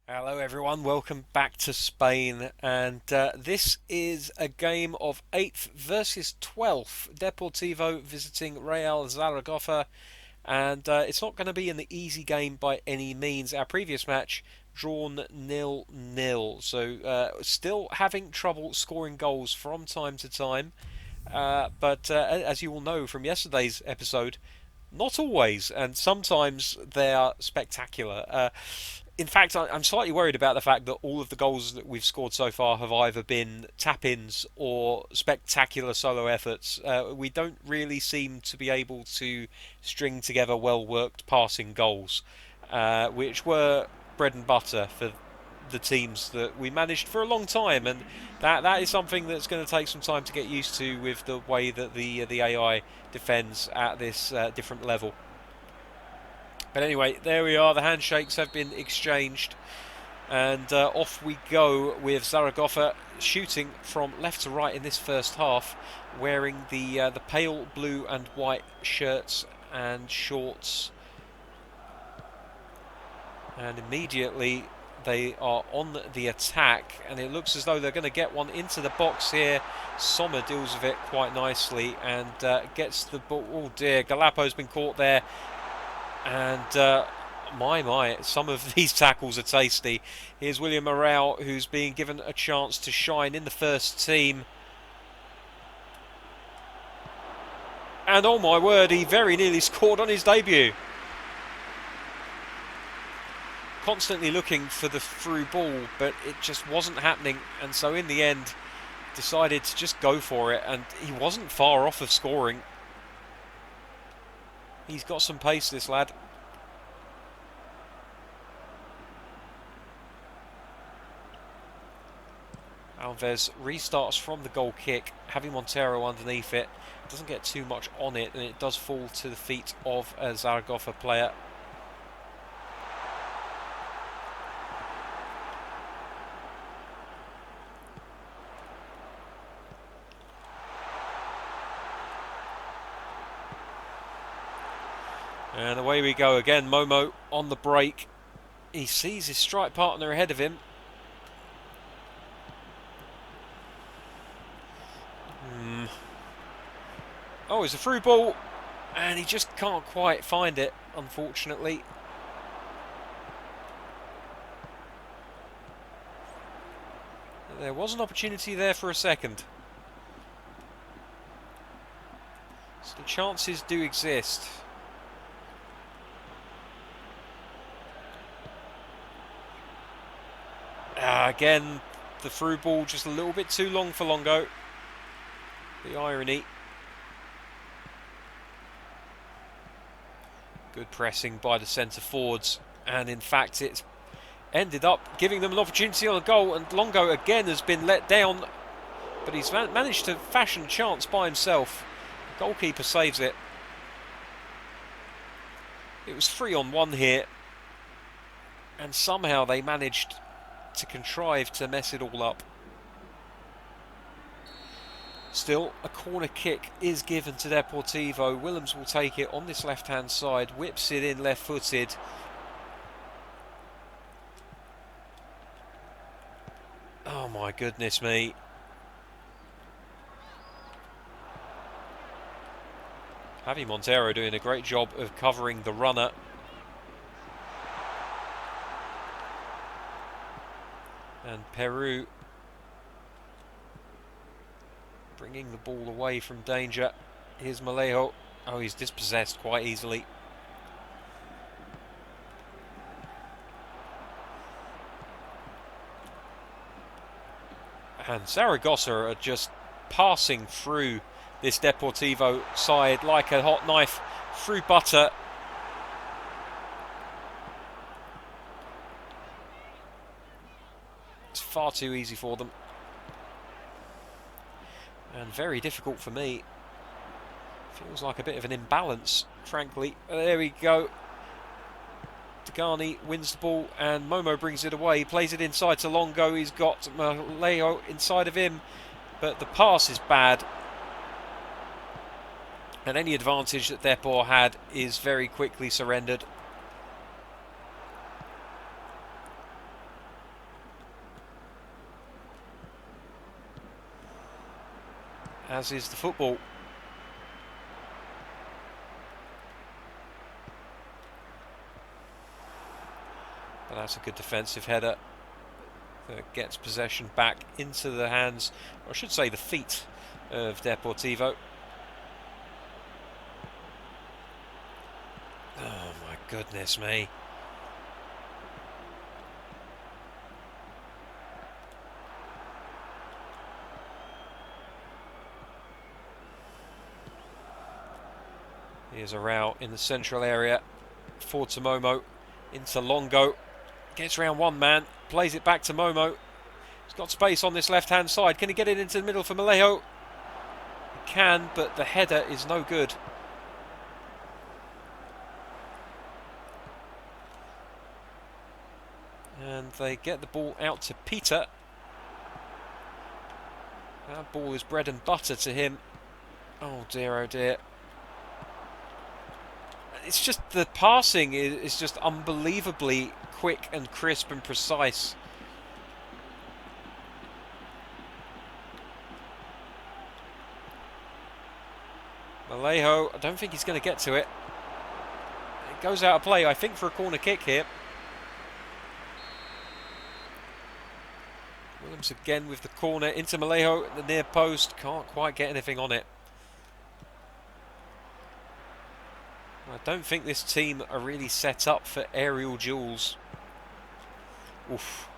Hello everyone, welcome back to Spain, and this is a game of 8th versus 12th. Deportivo visiting Real Zaragoza, and it's not going to be an easy game by any means. Our previous match drawn 0-0, so still having trouble scoring goals from time to time. But as you will know from yesterday's episode, not always, and sometimes they are spectacular. In fact, I'm slightly worried about the fact that all of the goals that we've scored so far have either been tap-ins or spectacular solo efforts. We don't really seem to be able to string together well-worked passing goals, which were bread and butter for the teams that we managed for a long time, and that is something that's going to take some time to get used to with the way that the AI defends at this different level. But anyway, there we are. The handshakes have been exchanged, and off we go with Zaragoza shooting from left to right in this first half, wearing the pale blue and white shirts and shorts, and immediately they are on the attack, and it looks as though they're going to get one into the box here. Sommer deals with it quite nicely and gets the ball. Oh dear, Galapo's been caught there, and my, some of these tackles are tasty. Here's William Morale, who's being given a chance to shine in the first team. And oh my word, he very nearly scored on his debut. Constantly looking for the through ball, but it just wasn't happening. And so in the end, decided to just go for it. And he wasn't far off of scoring. He's got some pace, this lad. Alves restarts from the goal kick, having Montero underneath it. Doesn't get too much on it, and it does fall to the feet of a Zaragoza player. And away we go again. Momo on the break. He sees his strike partner ahead of him. Oh, it's a through ball, and he just can't quite find it, unfortunately. There was an opportunity there for a second. So the chances do exist. Again, the through ball just a little bit too long for Longo. The irony. Good pressing by the centre forwards, and in fact it's ended up giving them an opportunity on a goal, and Longo again has been let down, but he's managed to fashion a chance by himself. The goalkeeper saves it. It was 3-on-1 here, and somehow they managed to contrive to mess it all up. Still, a corner kick is given to Deportivo. Willems will take it on this left-hand side, whips it in left-footed. Oh my goodness me. Javi Montero doing a great job of covering the runner. And Peru bringing the ball away from danger. Here's Malejo. Oh, he's dispossessed quite easily. And Zaragoza are just passing through this Deportivo side like a hot knife through butter. It's far too easy for them. And very difficult for me. Feels like a bit of an imbalance, frankly. There we go. Degani wins the ball, and Momo brings it away. He plays it inside to Longo. He's got Maleo inside of him, but the pass is bad. And any advantage that Depor had is very quickly surrendered. as is the football. But that's a good defensive header that gets possession back into the hands, or I should say the feet, of Deportivo. Oh my goodness me. Here's a row in the central area for Momo into Longo. Gets round one man, plays it back to Momo. He's got space on this left-hand side. Can he get it into the middle for Mallejo? He can, but the header is no good. And they get the ball out to Peter. That ball is bread and butter to him. Oh dear, oh dear. It's just the passing is just unbelievably quick and crisp and precise. Mallejo, I don't think he's going to get to it. It goes out of play, I think, for a corner kick here. Williams again with the corner into Mallejo at the near post. Can't quite get anything on it. I don't think this team are really set up for aerial duels. Oof.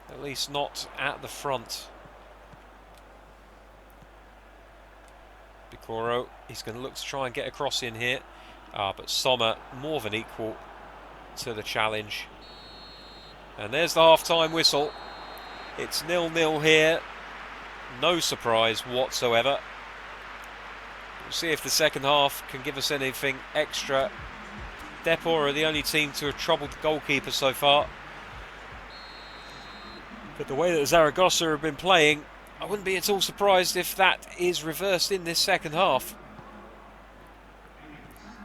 At least not at the front. Bicoro, he's going to look to try and get across in here. But Sommer more than equal to the challenge. And there's the half-time whistle. It's 0-0 here. No surprise whatsoever. We'll see if the second half can give us anything extra. Depor are the only team to have troubled the goalkeeper so far. But the way that Zaragoza have been playing, I wouldn't be at all surprised if that is reversed in this second half.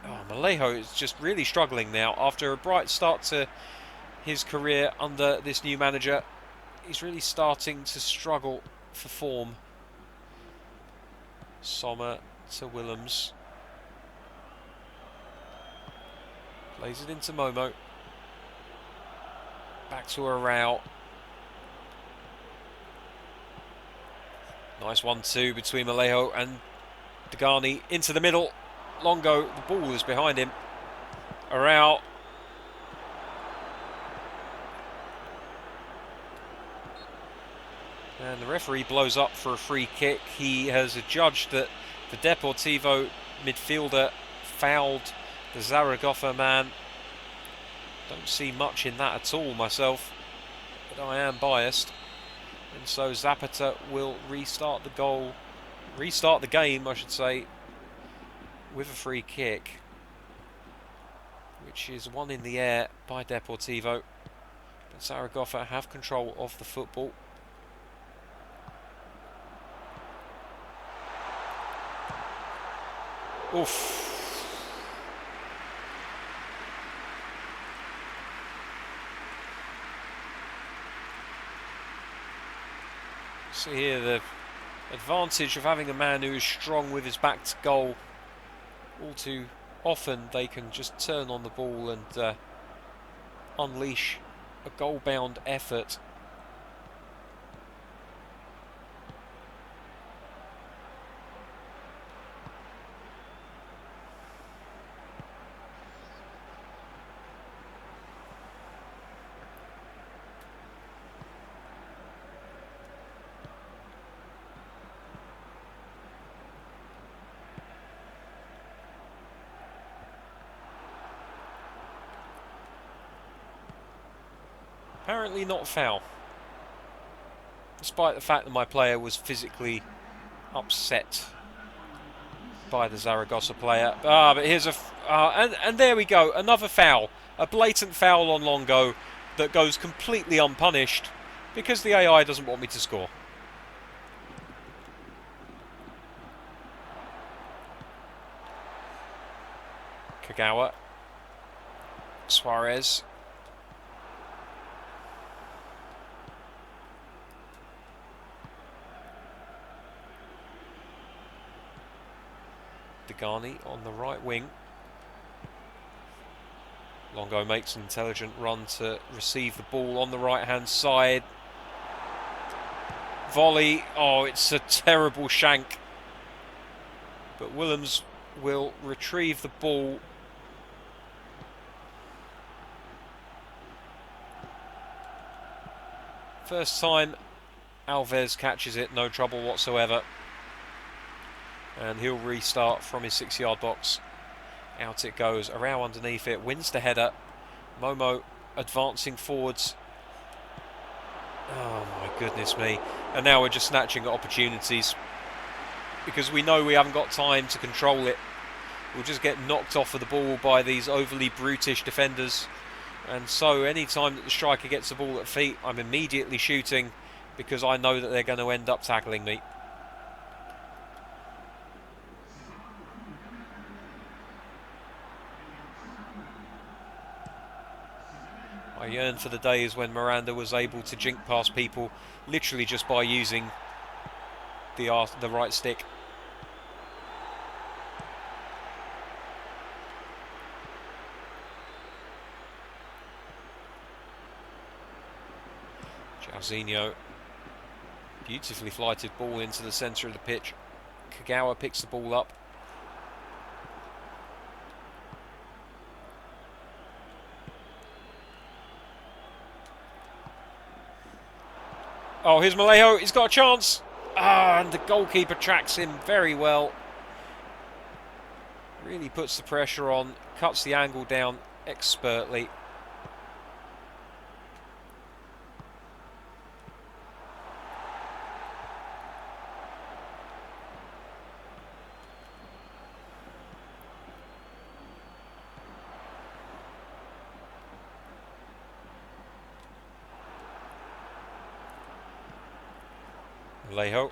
Oh, Mallejo is just really struggling now after a bright start to his career under this new manager. He's really starting to struggle for form. Sommer to Willems. Plays it into Momo. Back to Arau. Nice 1-2 between Mallejo and Degani into the middle. Longo, the ball is behind him. Arau. And the referee blows up for a free kick. He has adjudged that the Deportivo midfielder fouled the Zaragoza man. Don't see much in that at all myself, but I am biased. And so Zapata will restart the game, I should say, with a free kick, which is one in the air by Deportivo. But Zaragoza have control of the football. Oof. See here the advantage of having a man who is strong with his back to goal. All too often they can just turn on the ball and unleash a goal-bound effort. Apparently not foul, despite the fact that my player was physically upset by the Zaragoza player. But here's and there we go, another foul, a blatant foul on Longo that goes completely unpunished because the AI doesn't want me to score. Kagawa, Suarez. Degani on the right wing. Longo makes an intelligent run to receive the ball on the right-hand side. Volley. Oh, it's a terrible shank. But Willems will retrieve the ball. First time Alves catches it, no trouble whatsoever. And he'll restart from his 6-yard box. Out it goes. Arau underneath it, wins the header. Momo advancing forwards. Oh my goodness me. And now we're just snatching at opportunities, because we know we haven't got time to control it. We'll just get knocked off of the ball by these overly brutish defenders. And so any time that the striker gets the ball at feet, I'm immediately shooting, because I know that they're going to end up tackling me. I yearn for the days when Miranda was able to jink past people literally just by using the right stick. Jairzinho, beautifully flighted ball into the centre of the pitch. Kagawa picks the ball up. Oh, here's Malejo. He's got a chance. And the goalkeeper tracks him very well. Really puts the pressure on, cuts the angle down expertly. Malejo.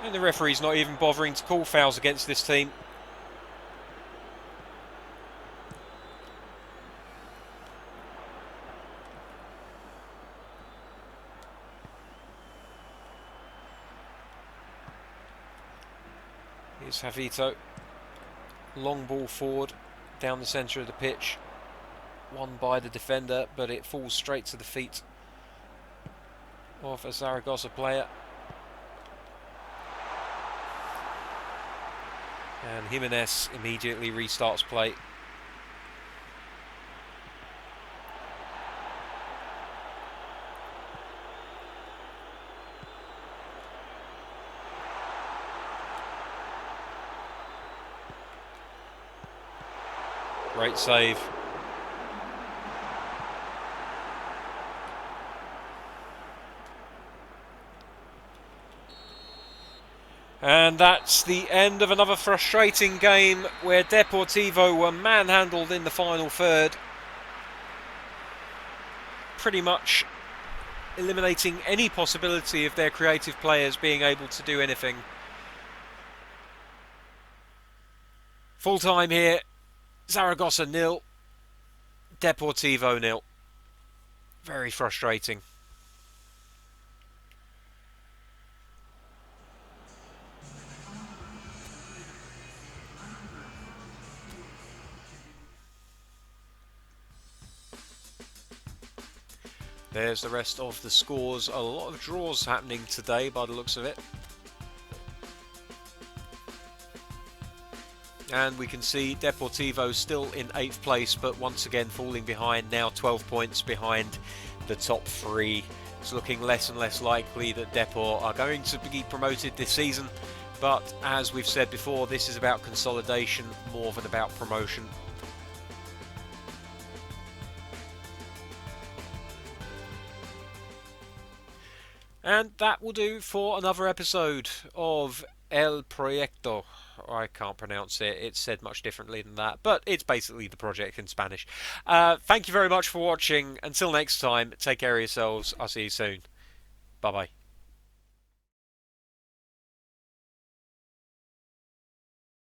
And the referee's not even bothering to call fouls against this team. Here's Javito. Long ball forward down the centre of the pitch. Won by the defender, but it falls straight to the feet of a Zaragoza player. And Jimenez immediately restarts play. Great save. And that's the end of another frustrating game where Deportivo were manhandled in the final third, pretty much eliminating any possibility of their creative players being able to do anything. Full time here, Zaragoza 0, Deportivo 0. Very frustrating. There's the rest of the scores. A lot of draws happening today by the looks of it. And we can see Deportivo still in 8th place, but once again falling behind, now 12 points behind the top 3. It's looking less and less likely that Depor are going to be promoted this season. But as we've said before, this is about consolidation more than about promotion. And that will do for another episode of El Proyecto. I can't pronounce it. It's said much differently than that, but it's basically the project in Spanish. Thank you very much for watching. Until next time, take care of yourselves. I'll see you soon. Bye-bye.